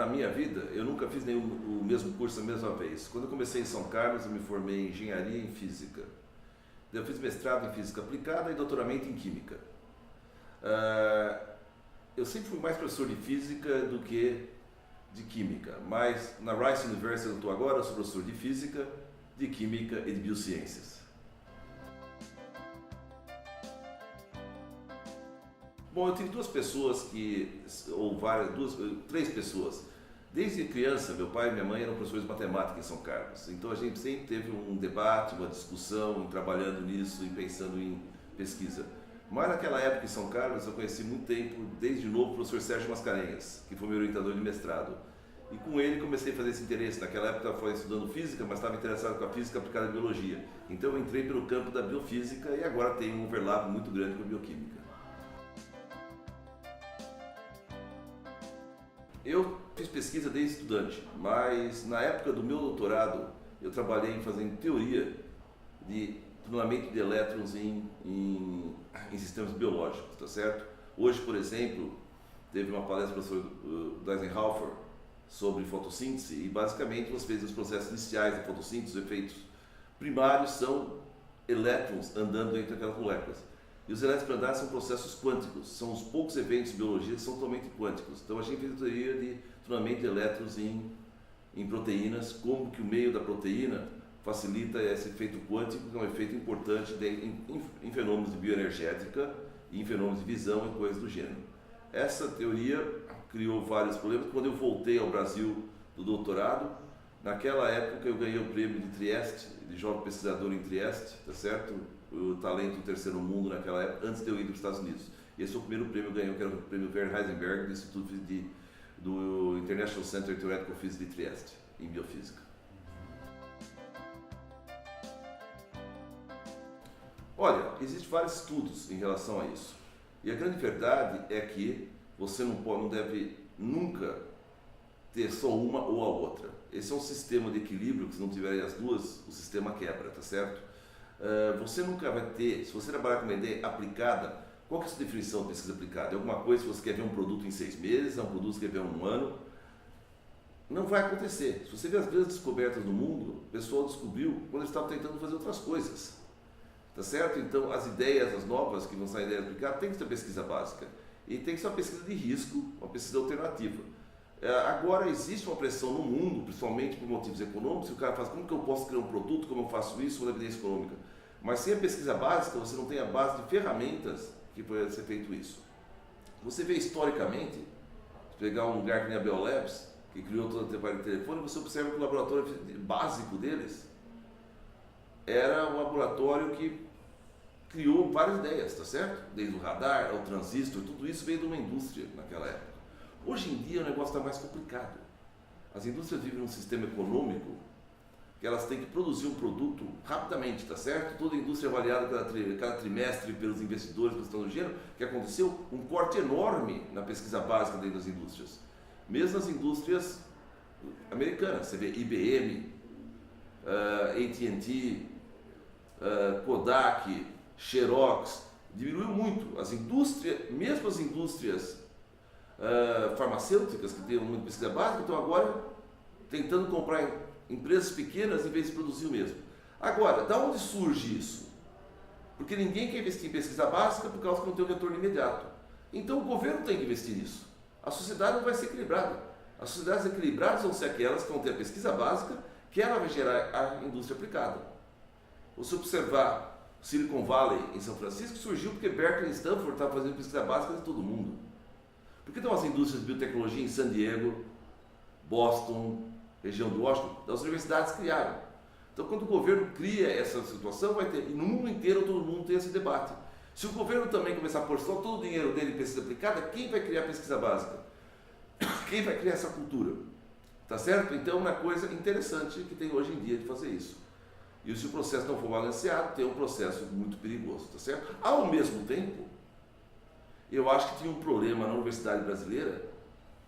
minha vida, eu nunca fiz o mesmo curso a mesma vez. Quando eu comecei em São Carlos, eu me formei em engenharia e em física. Eu fiz mestrado em física aplicada e doutoramento em química. Eu sempre fui mais professor de física do que de química, mas na Rice University eu estou agora, eu sou professor de física, de química e de biociências. Bom, eu tive três pessoas. Desde criança, meu pai e minha mãe eram professores de matemática em São Carlos. Então a gente sempre teve um debate, uma discussão, trabalhando nisso e pensando em pesquisa. Mas naquela época em São Carlos eu conheci muito tempo, desde novo, o professor Sérgio Mascarenhas, que foi meu orientador de mestrado. E com ele comecei a fazer esse interesse. Naquela época eu estava estudando física, mas estava interessado com a física aplicada à biologia. Então eu entrei pelo campo da biofísica e agora tenho um overlap muito grande com a bioquímica. Eu fiz pesquisa desde estudante, mas na época do meu doutorado eu trabalhei em fazendo teoria de tunnelamento de elétrons em sistemas biológicos, tá certo? Hoje, por exemplo, teve uma palestra do professor Eisenhower sobre fotossíntese e basicamente você fez os processos iniciais da fotossíntese, os efeitos primários são elétrons andando entre aquelas moléculas. E os elétrons para andar são processos quânticos, são os poucos eventos de biologia que são totalmente quânticos. Então a gente fez a teoria de tunnelamento de elétrons em proteínas, como que o meio da proteína facilita esse efeito quântico, que é um efeito importante em fenômenos de bioenergética e em fenômenos de visão e coisas do gênero. Essa teoria criou vários problemas. Quando eu voltei ao Brasil do doutorado, naquela época eu ganhei o prêmio de Trieste, de jovem pesquisador em Trieste, tá certo? O talento do terceiro mundo naquela época, antes de eu ir para os Estados Unidos. Esse foi o primeiro prêmio que eu ganhei, que era o prêmio Werner Heisenberg, do Instituto do International Center Theoretical Physics de Trieste, em biofísica. Olha, existem vários estudos em relação a isso. E a grande verdade é que você não deve nunca ter só uma ou a outra. Esse é um sistema de equilíbrio que se não tiverem as duas, o sistema quebra, tá certo? Você nunca vai ter, se você trabalhar com uma ideia aplicada, qual que é a sua definição de pesquisa aplicada? É alguma coisa que você quer ver um produto em 6 meses, é um produto que você quer ver em 1 ano? Não vai acontecer. Se você ver as grandes descobertas do mundo, o pessoal descobriu quando eles estavam tentando fazer outras coisas. Tá certo? Então, as ideias, as novas que vão sair ideias aplicadas, tem que ser pesquisa básica. E tem que ser uma pesquisa de risco, uma pesquisa alternativa. Agora, existe uma pressão no mundo, principalmente por motivos econômicos, que o cara fala, como que eu posso criar um produto, como eu faço isso, com evidência econômica? Mas sem a pesquisa básica, você não tem a base de ferramentas que pode ser feito isso. Você vê historicamente, se pegar um lugar que nem a Bell Labs, que criou todo o trabalho de telefone, você observa que o laboratório básico deles era um laboratório que criou várias ideias, tá certo? Desde o radar ao transistor, tudo isso veio de uma indústria naquela época. Hoje em dia o negócio está mais complicado. As indústrias vivem num sistema econômico que elas têm que produzir um produto rapidamente, tá certo? Toda a indústria é avaliada cada trimestre pelos investidores que estão no gênero, que aconteceu um corte enorme na pesquisa básica dentro das indústrias. Mesmo nas indústrias americanas, você vê IBM, AT&T, Kodak, Xerox, diminuiu muito. As indústrias, mesmo as indústrias farmacêuticas que têm muita pesquisa básica, estão agora tentando comprar empresas pequenas em vez de produzir o mesmo. Agora, da onde surge isso? Porque ninguém quer investir em pesquisa básica por causa que não tem um retorno imediato. Então o governo tem que investir nisso. A sociedade não vai ser equilibrada. As sociedades equilibradas vão ser aquelas que vão ter a pesquisa básica, que ela vai gerar a indústria aplicada. Você observar Silicon Valley em São Francisco surgiu porque Berkeley e Stanford estavam fazendo pesquisa básica de todo mundo. Por que estão as indústrias de biotecnologia em San Diego, Boston, região de Washington? As universidades criaram. Então, quando o governo cria essa situação, vai ter, e no mundo inteiro todo mundo tem esse debate. Se o governo também começar a pôr só todo o dinheiro dele em pesquisa aplicada, quem vai criar pesquisa básica? Quem vai criar essa cultura? Tá certo? Então, é uma coisa interessante que tem hoje em dia de fazer isso. E se o processo não for balanceado, tem um processo muito perigoso, tá certo? Ao mesmo tempo, eu acho que tinha um problema na universidade brasileira,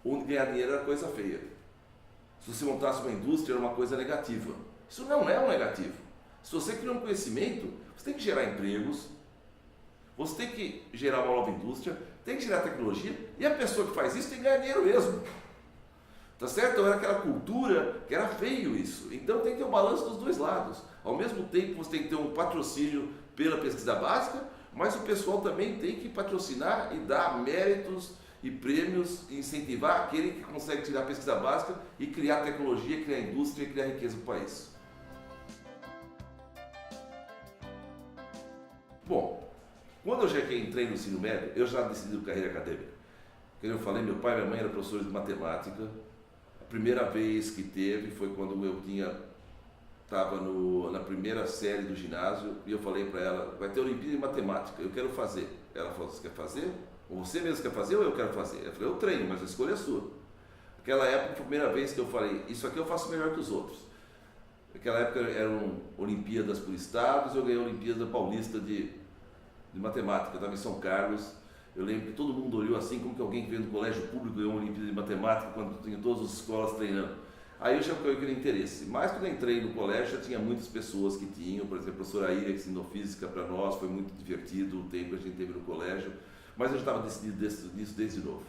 onde ganhar dinheiro era coisa feia. Se você montasse uma indústria, era uma coisa negativa. Isso não é um negativo. Se você cria um conhecimento, você tem que gerar empregos, você tem que gerar uma nova indústria, tem que gerar tecnologia, e a pessoa que faz isso tem que ganhar dinheiro mesmo. Tá certo? Então era aquela cultura que era feio isso. Então tem que ter um balanço dos dois lados. Ao mesmo tempo você tem que ter um patrocínio pela pesquisa básica, mas o pessoal também tem que patrocinar e dar méritos e prêmios e incentivar aquele que consegue tirar a pesquisa básica e criar tecnologia, criar indústria e criar riqueza para o país. Bom, quando eu já entrei no ensino médio, eu já decidi carreira acadêmica. Como eu falei, meu pai e minha mãe eram professores de matemática. A primeira vez que teve foi quando eu estava na primeira série do ginásio e eu falei para ela, vai ter Olimpíada de Matemática, eu quero fazer. Ela falou, você quer fazer? Ou você mesmo quer fazer ou eu quero fazer? Eu falei, eu treino, mas a escolha é sua. Naquela época foi a primeira vez que eu falei, isso aqui eu faço melhor que os outros. Naquela época eram Olimpíadas por estados, eu ganhei a Olimpíada Paulista de matemática, eu estava em São Carlos. Eu lembro que todo mundo olhou assim, como que alguém que veio do colégio público ganhou uma Olimpíada de Matemática quando tinha todas as escolas treinando. Aí eu já fiquei interesse. Mas quando eu entrei no colégio já tinha muitas pessoas que tinham, por exemplo, a professora Ira, que ensinou física para nós, foi muito divertido o tempo que a gente teve no colégio, mas eu já estava decidido nisso desde novo.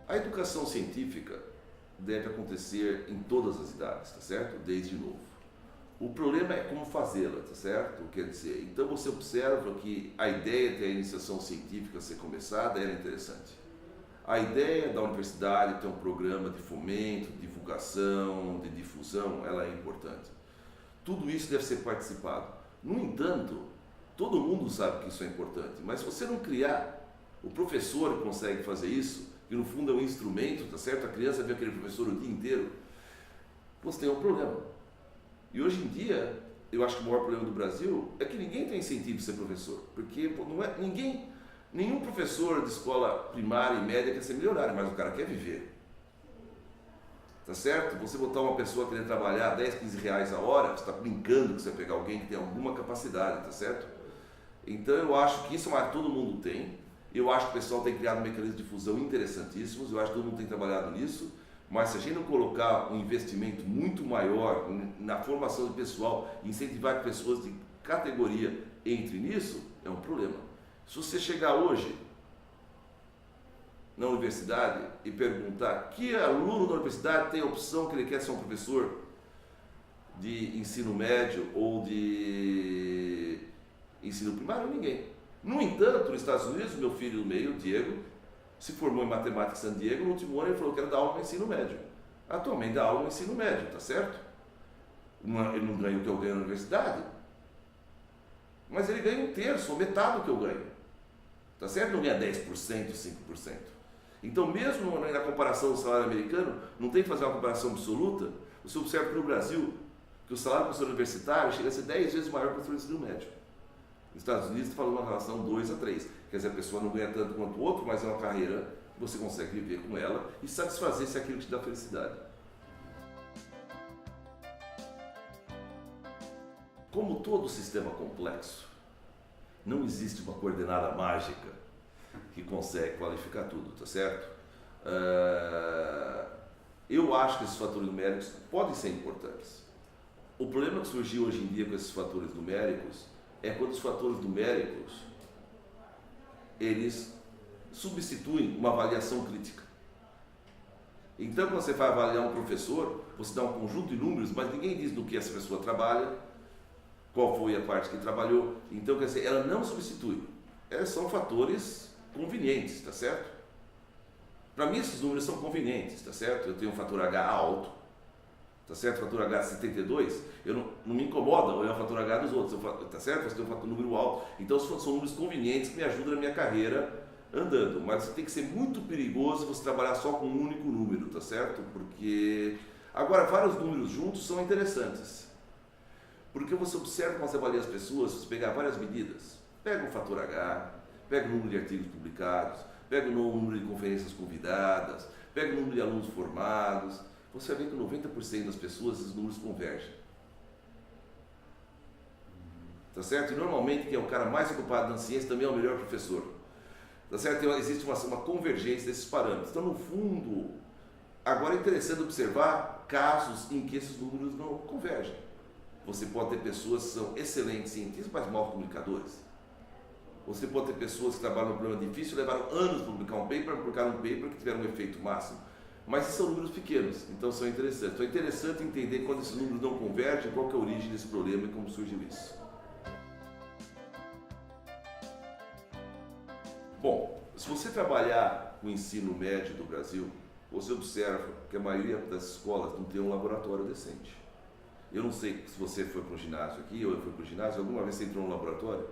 A educação científica deve acontecer em todas as idades, tá certo? Desde novo. O problema é como fazê-la, tá certo? Quer dizer, então você observa que a ideia de a iniciação científica ser começada era interessante. A ideia da universidade ter um programa de fomento, de divulgação, de difusão, ela é importante. Tudo isso deve ser participado. No entanto, todo mundo sabe que isso é importante, mas se você não criar o professor que consegue fazer isso, que no fundo é um instrumento, tá certo? A criança vê aquele professor o dia inteiro, você tem um problema. E hoje em dia, eu acho que o maior problema do Brasil é que ninguém tem incentivo de ser professor, porque não é nenhum professor de escola primária e média quer ser milionário, mas o cara quer viver. Tá certo? Você botar uma pessoa querendo trabalhar 10, 15 reais a hora, você está brincando que você vai pegar alguém que tem alguma capacidade, tá certo? Então eu acho que isso é uma que todo mundo tem. Eu acho que o pessoal tem criado mecanismos de difusão interessantíssimos, eu acho que todo mundo tem trabalhado nisso. Mas se a gente não colocar um investimento muito maior na formação do pessoal, incentivar que pessoas de categoria entrem nisso, é um problema. Se você chegar hoje na universidade e perguntar que aluno da universidade tem a opção que ele quer ser um professor de ensino médio ou de ensino primário, ninguém. No entanto, nos Estados Unidos, meu filho do meio, o Diego, se formou em matemática em San Diego, no último ano ele falou que era dar aula no ensino médio. Atualmente dá aula no ensino médio, tá certo? Ele não ganha o que eu ganho na universidade, mas ele ganha um terço, ou metade do que eu ganho. Tá certo? Não ganha 10%, 5%. Então, mesmo na comparação do salário americano, não tem que fazer uma comparação absoluta. Você observa que no Brasil, que o salário do professor universitário chega a ser 10 vezes maior que o professor de ensino médio. Nos Estados Unidos, está falando uma relação 2 a 3. Quer dizer, a pessoa não ganha tanto quanto o outro, mas é uma carreira que você consegue viver com ela e satisfazer-se aquilo que te dá felicidade. Como todo sistema complexo, não existe uma coordenada mágica que consegue qualificar tudo, tá certo? Eu acho que esses fatores numéricos podem ser importantes. O problema que surgiu hoje em dia com esses fatores numéricos é quando os fatores numéricos eles substituem uma avaliação crítica. Então, quando você vai avaliar um professor, você dá um conjunto de números, mas ninguém diz no que essa pessoa trabalha, qual foi a parte que trabalhou. Então, quer dizer, ela não substitui. Elas são fatores convenientes, tá certo? Para mim, esses números são convenientes, tá certo? Eu tenho um fator H alto, tá certo? Fator H 72, eu não me incomoda olhar o fator H dos outros, tá certo? Você tem um fator número alto. Então, são números convenientes que me ajudam na minha carreira andando. Mas tem que ser muito perigoso você trabalhar só com um único número, tá certo? Porque, agora, vários números juntos são interessantes. Porque você observa quando você avalia as pessoas, você pegar várias medidas, pega o fator H, pega o número de artigos publicados, pega o número de conferências convidadas, pega o número de alunos formados, você vai ver que 90% das pessoas esses números convergem. Tá certo? E normalmente quem é o cara mais ocupado na ciência também é o melhor professor. Tá certo? Então, existe uma convergência desses parâmetros. Então, no fundo, agora é interessante observar casos em que esses números não convergem. Você pode ter pessoas que são excelentes cientistas, mas maus comunicadores. Você pode ter pessoas que trabalham num problema difícil, levaram anos para publicar um paper que tiveram um efeito máximo. Mas são números pequenos, então são interessantes. Então é interessante entender quando esses números não convergem, qual que é a origem desse problema e como surgiu isso. Bom, se você trabalhar com o ensino médio do Brasil, você observa que a maioria das escolas não tem um laboratório decente. Eu não sei se você foi para um ginásio aqui, ou eu fui para o ginásio, alguma vez você entrou no laboratório?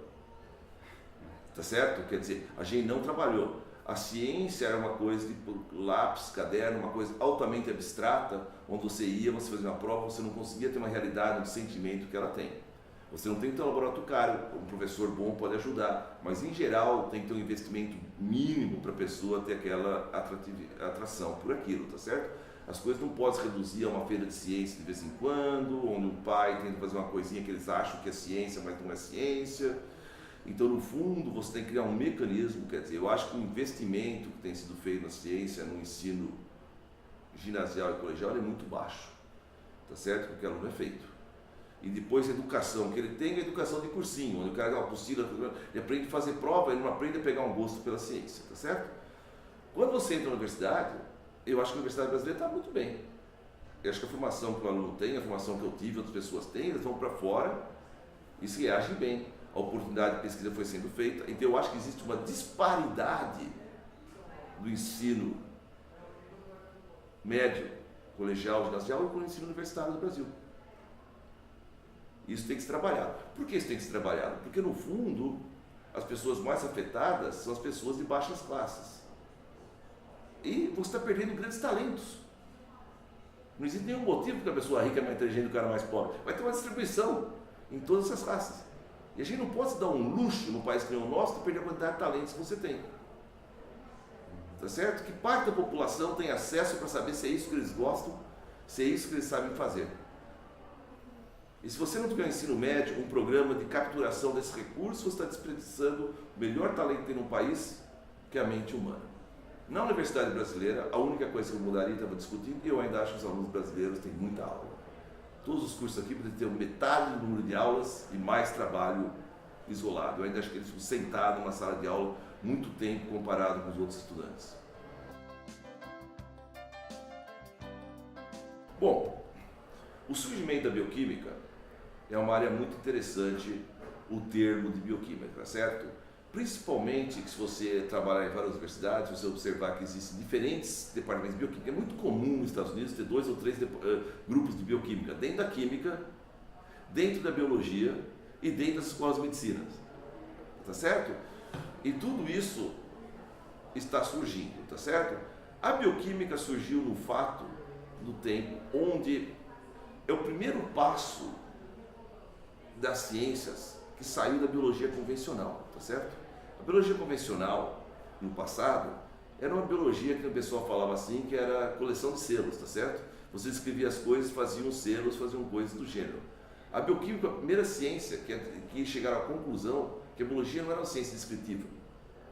Tá certo? Quer dizer, a gente não trabalhou. A ciência era uma coisa de lápis, caderno, uma coisa altamente abstrata, onde você ia, você fazia uma prova, você não conseguia ter uma realidade, um sentimento que ela tem. Você não tem que ter um laboratório caro, um professor bom pode ajudar, mas em geral tem que ter um investimento mínimo para a pessoa ter aquela atração por aquilo, tá certo? As coisas não podem se reduzir a uma feira de ciência de vez em quando, onde um pai tenta fazer uma coisinha que eles acham que é ciência, mas não é ciência. Então, no fundo, você tem que criar um mecanismo, quer dizer, eu acho que o investimento que tem sido feito na ciência, no ensino ginasial e colegial, é muito baixo, tá certo? Porque o aluno é feito. E depois a educação que ele tem é a educação de cursinho, onde o cara dá uma apostila, ele aprende a fazer prova, ele não aprende a pegar um gosto pela ciência, tá certo? Quando você entra na universidade, eu acho que a universidade brasileira está muito bem. Eu acho que a formação que o aluno tem, a formação que eu tive, outras pessoas têm, eles vão para fora e se reagem bem. A oportunidade de pesquisa foi sendo feita, então eu acho que existe uma disparidade do ensino médio, colegial, ginasial e com o ensino universitário do Brasil. Isso tem que ser trabalhado. Por que isso tem que ser trabalhado? Porque no fundo, as pessoas mais afetadas são as pessoas de baixas classes. E você está perdendo grandes talentos. Não existe nenhum motivo que a pessoa rica é mais inteligente do cara mais pobre. Vai ter uma distribuição em todas essas classes. E a gente não pode se dar um luxo no país que nem o nosso de perder a quantidade de talentos que você tem. Tá certo? Que parte da população tem acesso para saber se é isso que eles gostam, se é isso que eles sabem fazer. E se você não tiver um ensino médio, um programa de capturação desse recurso, você está desperdiçando o melhor talento que tem no país, que é a mente humana. Na Universidade Brasileira, a única coisa que eu mudaria, estava discutindo, e eu ainda acho que os alunos brasileiros têm muita aula. Todos os cursos aqui podem ter metade do número de aulas e mais trabalho isolado. Eu ainda acho que eles ficam sentados numa sala de aula muito tempo comparado com os outros estudantes. Bom, o surgimento da bioquímica é uma área muito interessante, o termo de bioquímica, tá certo? Principalmente que se você trabalhar em várias universidades, você observar que existem diferentes departamentos de bioquímica. É muito comum nos Estados Unidos ter 2 ou 3 grupos de bioquímica, dentro da química, dentro da biologia e dentro das escolas de medicina, tá certo? E tudo isso está surgindo, tá certo? A bioquímica surgiu no fato do tempo onde é o primeiro passo das ciências que saiu da biologia convencional, tá certo? A biologia convencional, no passado, era uma biologia que o pessoal falava assim, que era coleção de selos, tá certo? Você escrevia as coisas, faziam selos, faziam coisas do gênero. A bioquímica é a primeira ciência que chegaram à conclusão que a biologia não era uma ciência descritiva.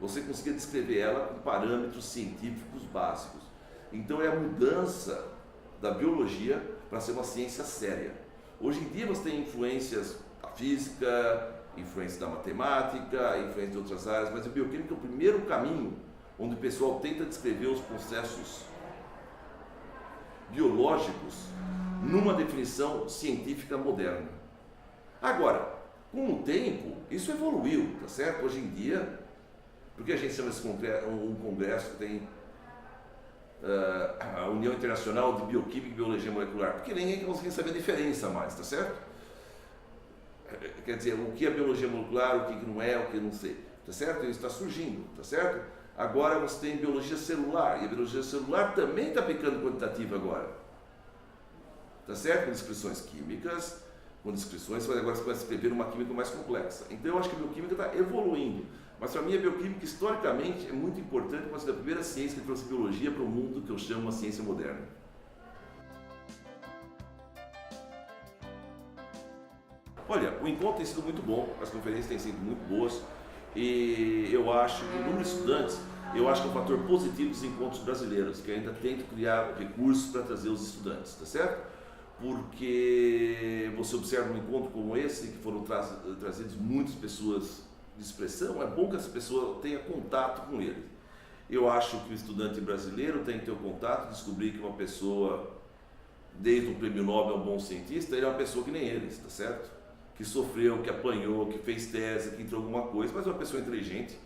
Você conseguia descrever ela com parâmetros científicos básicos. Então é a mudança da biologia para ser uma ciência séria. Hoje em dia você tem influências da física, influência da matemática, influência de outras áreas, mas a bioquímica é o primeiro caminho onde o pessoal tenta descrever os processos biológicos numa definição científica moderna. Agora, com o tempo, isso evoluiu, tá certo? Hoje em dia, por que a gente chama esse um congresso que tem a União Internacional de Bioquímica e Biologia Molecular? Porque ninguém consegue saber a diferença mais, tá certo? Quer dizer, o que é biologia molecular, o que não é, o que não sei, tá certo? Isso está surgindo, tá certo? Agora você tem biologia celular, e a biologia celular também está ficando quantitativa agora, tá certo? Com descrições químicas, com descrições, mas agora você vai escrever uma química mais complexa. Então eu acho que a bioquímica está evoluindo, mas para mim a bioquímica historicamente é muito importante, porque é a primeira ciência que trouxe biologia para o mundo que eu chamo uma ciência moderna. Olha, o encontro tem sido muito bom, as conferências têm sido muito boas e eu acho que o número de estudantes, eu acho que é um fator positivo dos encontros brasileiros, que ainda tentam criar recursos para trazer os estudantes, tá certo? Porque você observa um encontro como esse, que foram trazidos muitas pessoas de expressão, é bom que essa pessoa tenha contato com ele. Eu acho que o estudante brasileiro tem que ter o contato, descobrir que uma pessoa, desde um prêmio Nobel, um bom cientista, ele é uma pessoa que nem eles, tá certo? Que sofreu, que apanhou, que fez tese, que entrou alguma coisa, mas é uma pessoa inteligente,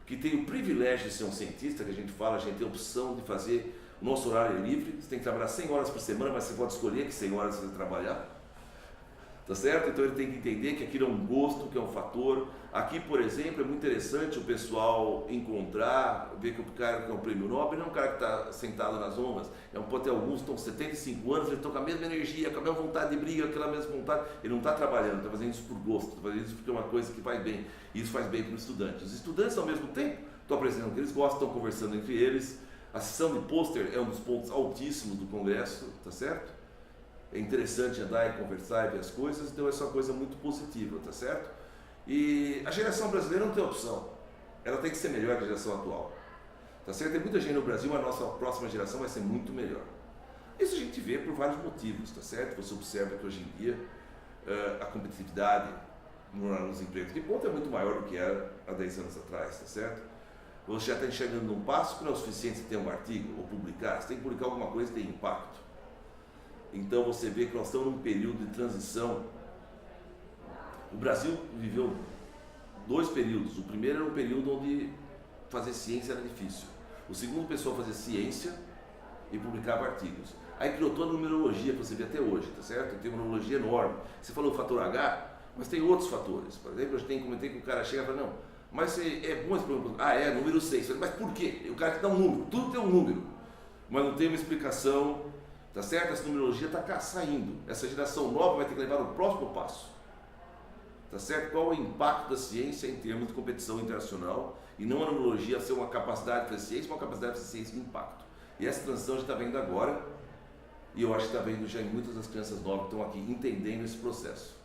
que tem o privilégio de ser um cientista, que a gente fala, a gente tem a opção de fazer, o nosso horário é livre, você tem que trabalhar 100 horas por semana, mas você pode escolher que 100 horas você vai trabalhar. Tá certo? Então ele tem que entender que aquilo é um gosto, que é um fator. Aqui, por exemplo, é muito interessante o pessoal encontrar, ver que o cara que é um prêmio Nobel não é um cara que está sentado nas ondas. Pode ter alguns que estão com 75 anos, eles estão com a mesma energia, com a mesma vontade de briga, aquela mesma vontade. Ele não está trabalhando, está fazendo isso por gosto, está fazendo isso porque é uma coisa que faz bem. E isso faz bem para o estudante. Os estudantes, ao mesmo tempo, estão apresentando o que eles gostam, estão conversando entre eles. A sessão de pôster é um dos pontos altíssimos do congresso, tá certo? É interessante andar e conversar e ver as coisas, então essa é uma coisa muito positiva, tá certo? E a geração brasileira não tem opção, ela tem que ser melhor que a geração atual, tá certo? Tem muita gente no Brasil, mas a nossa próxima geração vai ser muito melhor. Isso a gente vê por vários motivos, tá certo? Você observa que hoje em dia a competitividade nos empregos de ponta é muito maior do que era há 10 anos atrás, tá certo? Você já está enxergando num passo que não é o suficiente você ter um artigo ou publicar, você tem que publicar alguma coisa que tem impacto. Então você vê que nós estamos num período de transição. O Brasil viveu 2 períodos. O primeiro era um período onde fazer ciência era difícil. O segundo, o pessoal fazia ciência e publicava artigos. Aí criou toda a numerologia que você vê até hoje, tá certo? Tem uma numerologia enorme. Você falou o fator H, mas tem outros fatores. Por exemplo, eu comentei que o cara chega e fala, não, mas é bom esse problema. Ah, é, número 6. Mas por quê? O cara que dá um número, tudo tem um número, mas não tem uma explicação. Tá certo? Essa numerologia está saindo. Essa geração nova vai ter que levar o próximo passo. Tá certo? Qual é o impacto da ciência em termos de competição internacional? E não a numerologia ser uma capacidade de fazer ciência, mas uma capacidade de fazer ciência de impacto. E essa transição a gente está vendo agora. E eu acho que está vendo já em muitas das crianças novas que estão aqui entendendo esse processo.